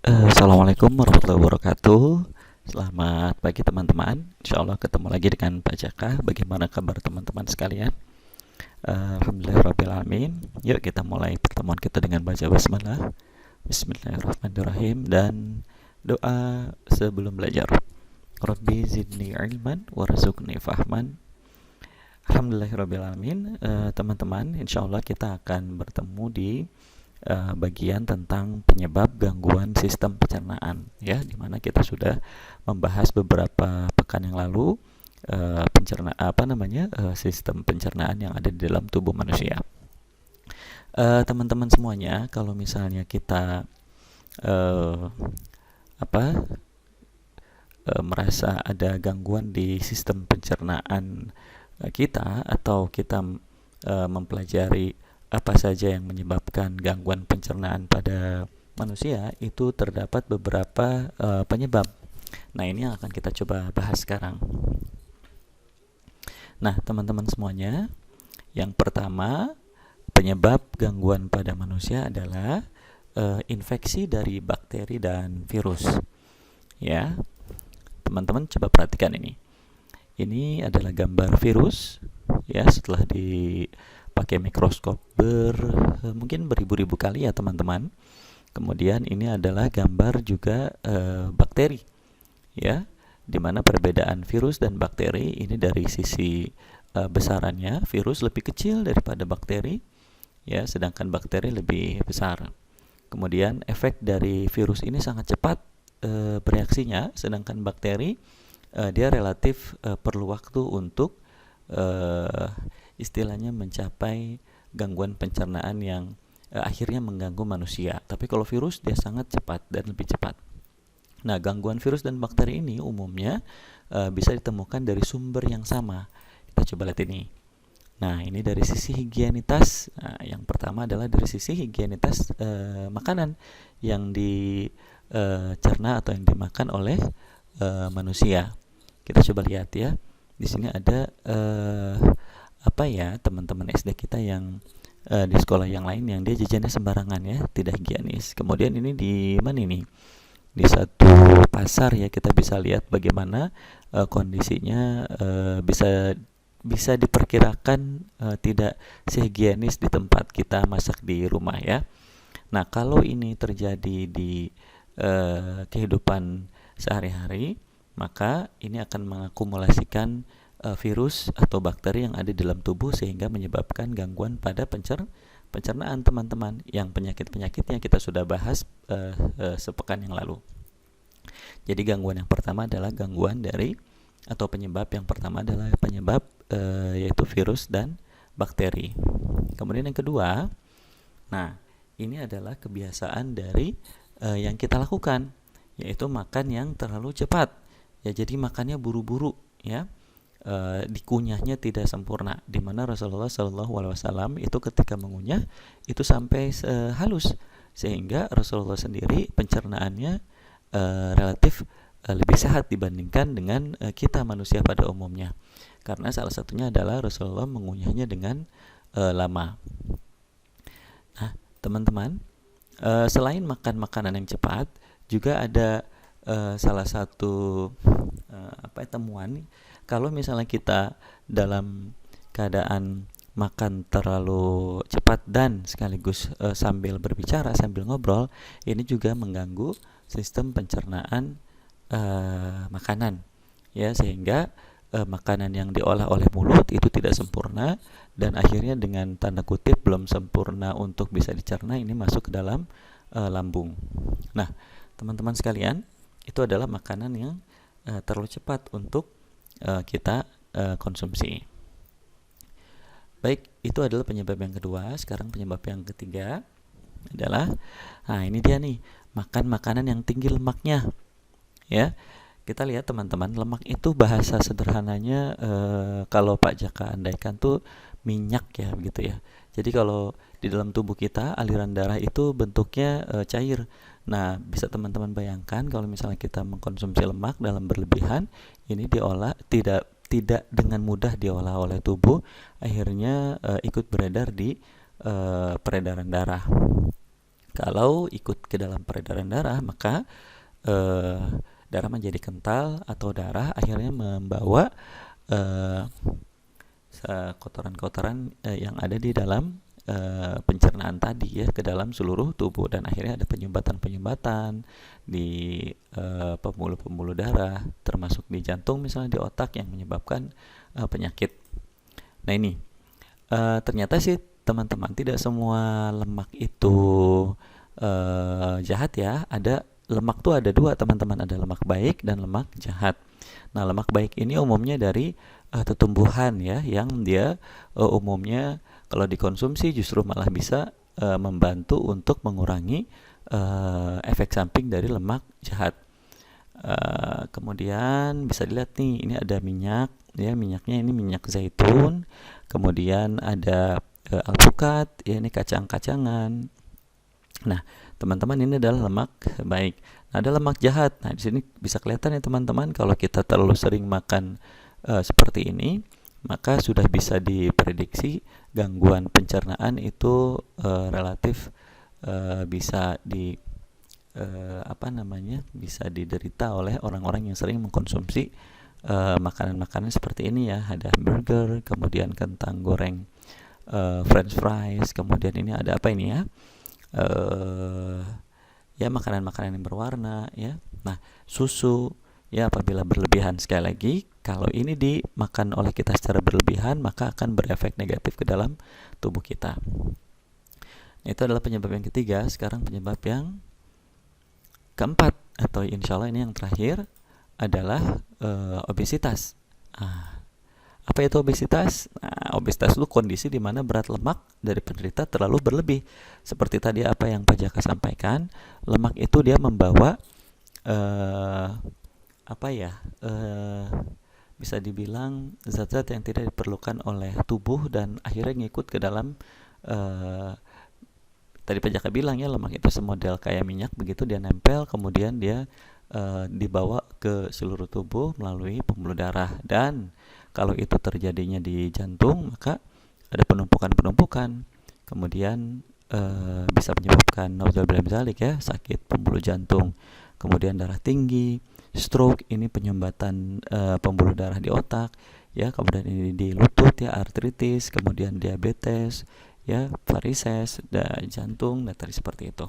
Assalamualaikum warahmatullahi wabarakatuh. Selamat pagi teman-teman. Insya Allah ketemu lagi dengan Pak Jaka. Bagaimana kabar teman-teman sekalian? Alhamdulillahirrahmanirrahim. Yuk kita mulai pertemuan kita dengan baca basmalah. Bismillahirrahmanirrahim. Dan doa sebelum belajar. Rabbi zidni ilman warzuqni fahman. Alhamdulillahirrahmanirrahim. Teman-teman, insya Allah kita akan bertemu di bagian tentang penyebab gangguan sistem pencernaan, ya, dimana kita sudah membahas beberapa pekan yang lalu sistem pencernaan yang ada di dalam tubuh manusia. Teman-teman semuanya, kalau misalnya kita uh, apa merasa ada gangguan di sistem pencernaan kita, atau kita mempelajari apa saja yang menyebabkan gangguan pencernaan pada manusia, itu terdapat beberapa penyebab. Nah, ini yang akan kita coba bahas sekarang. Nah, teman-teman semuanya, yang pertama, penyebab gangguan pada manusia adalah infeksi dari bakteri dan virus. Ya, teman-teman coba perhatikan ini. Ini adalah gambar virus, ya, setelah dipakai mikroskop mungkin beribu-ribu kali ya teman-teman. Kemudian ini adalah gambar juga bakteri, ya, dimana perbedaan virus dan bakteri ini dari sisi besarannya. Virus lebih kecil daripada bakteri, ya, sedangkan bakteri lebih besar. Kemudian efek dari virus ini sangat cepat bereaksinya, sedangkan bakteri dia relatif perlu waktu untuk istilahnya mencapai gangguan pencernaan yang akhirnya mengganggu manusia. Tapi kalau virus dia sangat cepat dan lebih cepat. Nah, gangguan virus dan bakteri ini umumnya bisa ditemukan dari sumber yang sama. Kita coba lihat ini. Nah, ini dari sisi higienitas. Nah, yang pertama adalah dari sisi higienitas makanan yang dicerna atau yang dimakan oleh manusia. Kita coba lihat ya. Di sini ada teman-teman SD kita yang di sekolah yang lain yang dia jajannya sembarangan, ya, tidak higienis. Kemudian ini di mana ini? Di satu pasar, ya, kita bisa lihat bagaimana kondisinya bisa diperkirakan tidak sehigienis di tempat kita masak di rumah, ya. Nah, kalau ini terjadi di kehidupan sehari-hari, maka ini akan mengakumulasikan virus atau bakteri yang ada di dalam tubuh sehingga menyebabkan gangguan pada pencernaan teman-teman. Yang penyakit-penyakitnya kita sudah bahas sepekan yang lalu. Jadi gangguan yang pertama adalah gangguan dari atau penyebab yang pertama adalah penyebab yaitu virus dan bakteri. Kemudian yang kedua, nah, ini adalah kebiasaan dari yang kita lakukan, yaitu makan yang terlalu cepat. Ya, jadi makannya buru-buru, ya. Dikunyahnya tidak sempurna, di mana Rasulullah SAW itu ketika mengunyah itu sampai halus, sehingga Rasulullah sendiri pencernaannya relatif lebih sehat dibandingkan dengan kita manusia pada umumnya, karena salah satunya adalah Rasulullah mengunyahnya dengan lama. Nah, teman-teman, selain makan makanan yang cepat, juga ada salah satu temuan. Kalau misalnya kita dalam keadaan makan terlalu cepat dan sekaligus sambil berbicara, sambil ngobrol, ini juga mengganggu sistem pencernaan makanan, ya, sehingga makanan yang diolah oleh mulut itu tidak sempurna, dan akhirnya dengan tanda kutip belum sempurna untuk bisa dicerna, ini masuk ke dalam lambung. Nah, teman-teman sekalian, itu adalah makanan yang terlalu cepat untuk kita konsumsi. Baik, itu adalah penyebab yang kedua. Sekarang penyebab yang ketiga adalah, nah, ini dia nih, makan makanan yang tinggi lemaknya, ya. Kita lihat teman-teman, lemak itu bahasa sederhananya kalau Pak Jaka andaikan tuh minyak, ya, begitu ya. Jadi kalau di dalam tubuh kita aliran darah itu bentuknya cair. Nah, bisa teman-teman bayangkan kalau misalnya kita mengkonsumsi lemak dalam berlebihan, ini diolah tidak dengan mudah diolah oleh tubuh, akhirnya ikut beredar di peredaran darah. Kalau ikut ke dalam peredaran darah, maka eh, darah menjadi kental atau darah akhirnya membawa eh, kotoran-kotoran yang ada di dalam pencernaan tadi ya ke dalam seluruh tubuh, dan akhirnya ada penyumbatan-penyumbatan di pembuluh-pembuluh darah, termasuk di jantung misalnya, di otak, yang menyebabkan penyakit. Nah ini ternyata sih teman-teman, tidak semua lemak itu jahat ya. Ada lemak tuh ada dua teman-teman, ada lemak baik dan lemak jahat. Nah lemak baik ini umumnya dari tumbuhan ya, yang dia umumnya kalau dikonsumsi justru malah bisa membantu untuk mengurangi efek samping dari lemak jahat. Kemudian bisa dilihat nih, ini ada minyak ya, minyaknya ini minyak zaitun, kemudian ada alpukat ya, ini kacang-kacangan. Nah teman-teman, ini adalah lemak baik. Nah, ada lemak jahat. Nah di sini bisa kelihatan ya teman-teman, kalau kita terlalu sering makan seperti ini, maka sudah bisa diprediksi gangguan pencernaan itu relatif bisa bisa diderita oleh orang-orang yang sering mengkonsumsi makanan-makanan seperti ini ya. Ada hamburger, kemudian kentang goreng, french fries, kemudian ini ada apa ini ya, ya makanan-makanan yang berwarna ya. Nah susu ya, apabila berlebihan, sekali lagi kalau ini dimakan oleh kita secara berlebihan, maka akan berefek negatif ke dalam tubuh kita. Itu adalah penyebab yang ketiga. Sekarang penyebab yang keempat, atau insya Allah ini yang terakhir, adalah obesitas. Apa itu obesitas? Nah, obesitas itu kondisi di mana berat lemak dari penderita terlalu berlebih. Seperti tadi apa yang Pak Jaka sampaikan, lemak itu dia membawa bisa dibilang zat-zat yang tidak diperlukan oleh tubuh, dan akhirnya ngikut ke dalam tadi Pak Jaka bilang ya, lemak itu semodel kayak minyak, begitu dia nempel, kemudian dia dibawa ke seluruh tubuh melalui pembuluh darah. Dan kalau itu terjadinya di jantung, maka ada penumpukan-penumpukan, kemudian bisa menyebabkan naudzubillah ya, sakit pembuluh jantung, kemudian darah tinggi, stroke, ini penyumbatan pembuluh darah di otak ya, kemudian ini di lutut ya, artritis, kemudian diabetes ya, varises, jantung, dan tadi seperti itu.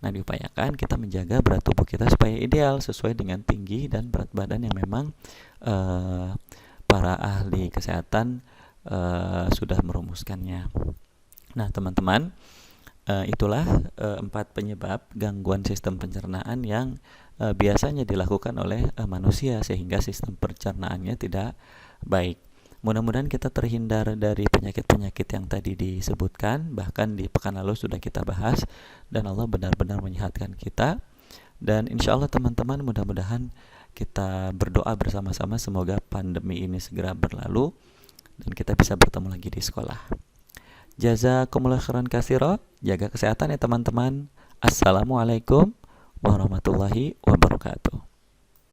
Nah diupayakan kita menjaga berat tubuh kita supaya ideal sesuai dengan tinggi dan berat badan yang memang para ahli kesehatan sudah merumuskannya. Nah teman-teman, itulah 4 penyebab gangguan sistem pencernaan yang biasanya dilakukan oleh manusia sehingga sistem pencernaannya tidak baik. Mudah-mudahan kita terhindar dari penyakit-penyakit yang tadi disebutkan, bahkan di pekan lalu sudah kita bahas, dan Allah benar-benar menyehatkan kita. Dan insya Allah teman-teman, mudah-mudahan kita berdoa bersama-sama semoga pandemi ini segera berlalu dan kita bisa bertemu lagi di sekolah. Jazakumullah khairan katsira. Jaga kesehatan ya teman-teman. Assalamualaikum warahmatullahi wabarakatuh.